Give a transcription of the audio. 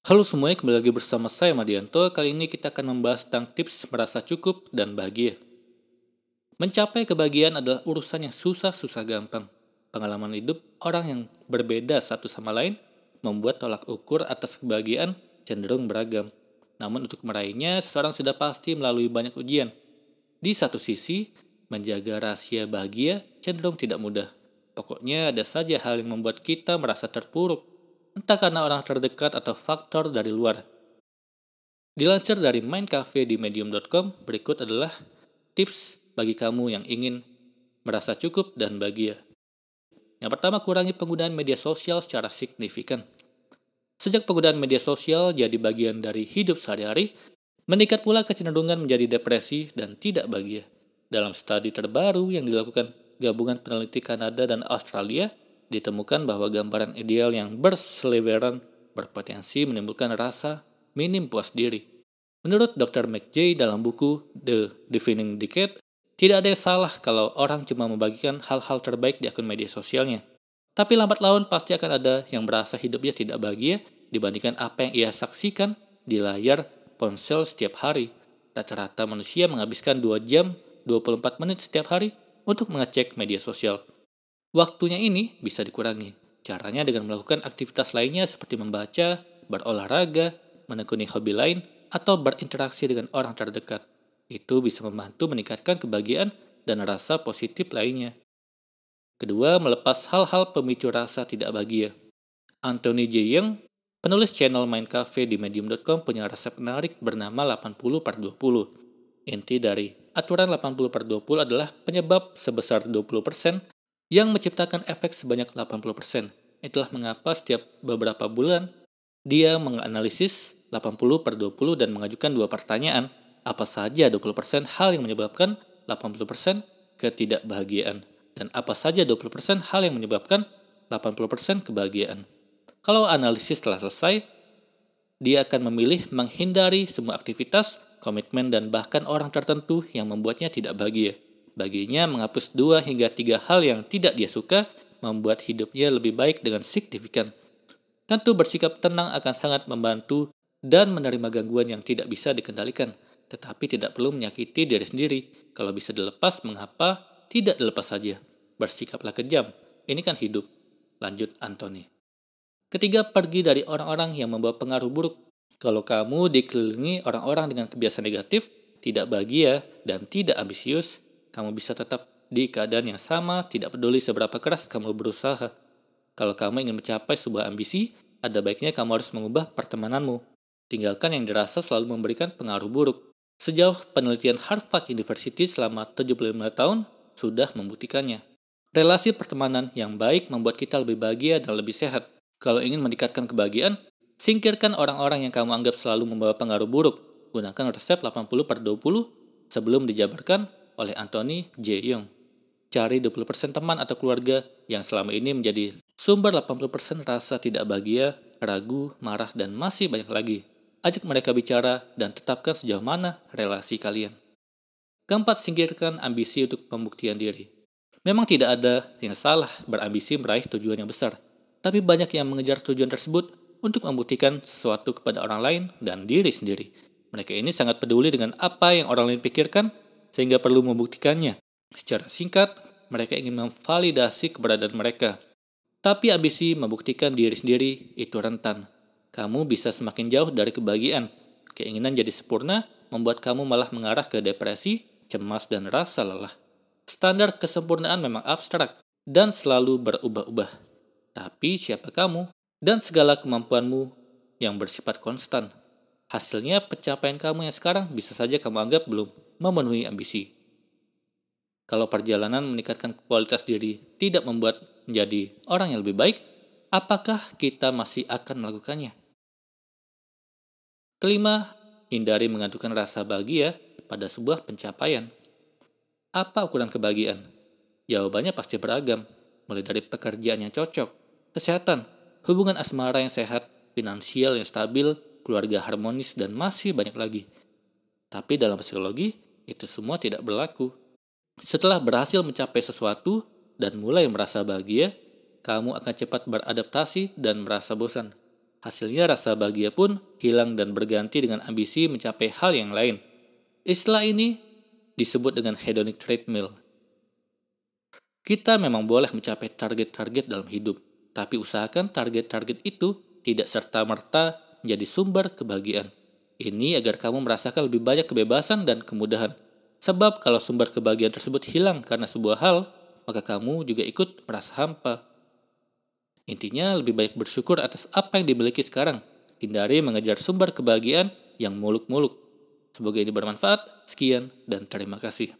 Halo semuanya, kembali lagi bersama saya Madianto. Kali ini kita akan membahas tentang tips merasa cukup dan bahagia. Mencapai kebahagiaan adalah urusan yang susah-susah gampang. Pengalaman hidup orang yang berbeda satu sama lain membuat tolak ukur atas kebahagiaan cenderung beragam. Namun untuk meraihnya, seseorang sudah pasti melalui banyak ujian. Di satu sisi, menjaga rahasia bahagia cenderung tidak mudah. Pokoknya ada saja hal yang membuat kita merasa terpuruk, entah karena orang terdekat atau faktor dari luar. Dilansir dari Mind Cafe di medium.com, berikut adalah tips bagi kamu yang ingin merasa cukup dan bahagia. Yang pertama, kurangi penggunaan media sosial secara signifikan. Sejak penggunaan media sosial jadi bagian dari hidup sehari-hari, meningkat pula kecenderungan menjadi depresi dan tidak bahagia. Dalam studi terbaru yang dilakukan gabungan peneliti Kanada dan Australia, ditemukan bahwa gambaran ideal yang berseliweran berpotensi menimbulkan rasa minim puas diri. Menurut Dr. McJay dalam buku The Defining Decade, tidak ada yang salah kalau orang cuma membagikan hal-hal terbaik di akun media sosialnya. Tapi lambat laun pasti akan ada yang merasa hidupnya tidak bahagia dibandingkan apa yang ia saksikan di layar ponsel setiap hari. Rata-rata manusia menghabiskan 2 jam 24 menit setiap hari untuk mengecek media sosial. Waktunya ini bisa dikurangi. Caranya dengan melakukan aktivitas lainnya seperti membaca, berolahraga, menekuni hobi lain, atau berinteraksi dengan orang terdekat. Itu bisa membantu meningkatkan kebahagiaan dan rasa positif lainnya. Kedua, melepas hal-hal pemicu rasa tidak bahagia. Anthony J. Young, penulis channel Mind Cafe di medium.com, punya resep menarik bernama 80/20. Inti dari aturan 80/20 adalah penyebab sebesar 20% yang menciptakan efek sebanyak 80%. Itulah mengapa setiap beberapa bulan dia menganalisis 80/20 dan mengajukan dua pertanyaan. Apa saja 20% hal yang menyebabkan 80% ketidakbahagiaan? Dan apa saja 20% hal yang menyebabkan 80% kebahagiaan? Kalau analisis telah selesai, dia akan memilih menghindari semua aktivitas, komitmen, dan bahkan orang tertentu yang membuatnya tidak bahagia. Baginya, menghapus 2 hingga 3 hal yang tidak dia suka membuat hidupnya lebih baik dengan signifikan. Tentu bersikap tenang akan sangat membantu dan menerima gangguan yang tidak bisa dikendalikan. Tetapi tidak perlu menyakiti diri sendiri. Kalau bisa dilepas, mengapa tidak dilepas saja? Bersikaplah kejam. Ini kan hidup. Lanjut Anthony. Ketiga, pergi dari orang-orang yang membawa pengaruh buruk. Kalau kamu dikelilingi orang-orang dengan kebiasaan negatif, tidak bahagia, dan tidak ambisius, kamu bisa tetap di keadaan yang sama, tidak peduli seberapa keras kamu berusaha. Kalau kamu ingin mencapai sebuah ambisi, ada baiknya kamu harus mengubah pertemananmu. Tinggalkan yang dirasa selalu memberikan pengaruh buruk. Sejauh penelitian Harvard University selama 75 tahun sudah membuktikannya. Relasi pertemanan yang baik membuat kita lebih bahagia dan lebih sehat. Kalau ingin meningkatkan kebahagiaan, singkirkan orang-orang yang kamu anggap selalu membawa pengaruh buruk. Gunakan resep 80/20 sebelum dijabarkan oleh Anthony J. Young. Cari 20% teman atau keluarga yang selama ini menjadi sumber 80% rasa tidak bahagia, ragu, marah, dan masih banyak lagi. Ajak mereka bicara dan tetapkan sejauh mana relasi kalian. Keempat, singkirkan ambisi untuk pembuktian diri. Memang tidak ada yang salah berambisi meraih tujuan yang besar, tapi banyak yang mengejar tujuan tersebut untuk membuktikan sesuatu kepada orang lain dan diri sendiri. Mereka ini sangat peduli dengan apa yang orang lain pikirkan, sehingga perlu membuktikannya. Secara singkat, mereka ingin memvalidasi keberadaan mereka. Tapi ambisi membuktikan diri sendiri itu rentan. Kamu bisa semakin jauh dari kebahagiaan. Keinginan jadi sempurna membuat kamu malah mengarah ke depresi, cemas, dan rasa lelah. Standar kesempurnaan memang abstrak dan selalu berubah-ubah. Tapi siapa kamu dan segala kemampuanmu yang bersifat konstan? Hasilnya pencapaian kamu yang sekarang bisa saja kamu anggap belum memenuhi ambisi. Kalau perjalanan meningkatkan kualitas diri tidak membuat menjadi orang yang lebih baik, apakah kita masih akan melakukannya? Kelima, hindari menggantungkan rasa bahagia pada sebuah pencapaian. Apa ukuran kebahagiaan? Jawabannya pasti beragam, mulai dari pekerjaan yang cocok, kesehatan, hubungan asmara yang sehat, finansial yang stabil, keluarga harmonis, dan masih banyak lagi. Tapi dalam psikologi, itu semua tidak berlaku. Setelah berhasil mencapai sesuatu dan mulai merasa bahagia, kamu akan cepat beradaptasi dan merasa bosan. Hasilnya rasa bahagia pun hilang dan berganti dengan ambisi mencapai hal yang lain. Istilah ini disebut dengan hedonic treadmill. Kita memang boleh mencapai target-target dalam hidup, tapi usahakan target-target itu tidak serta-merta menjadi sumber kebahagiaan. Ini agar kamu merasakan lebih banyak kebebasan dan kemudahan. Sebab kalau sumber kebahagiaan tersebut hilang karena sebuah hal, maka kamu juga ikut merasa hampa. Intinya lebih baik bersyukur atas apa yang dimiliki sekarang. Hindari mengejar sumber kebahagiaan yang muluk-muluk. Semoga ini bermanfaat. Sekian dan terima kasih.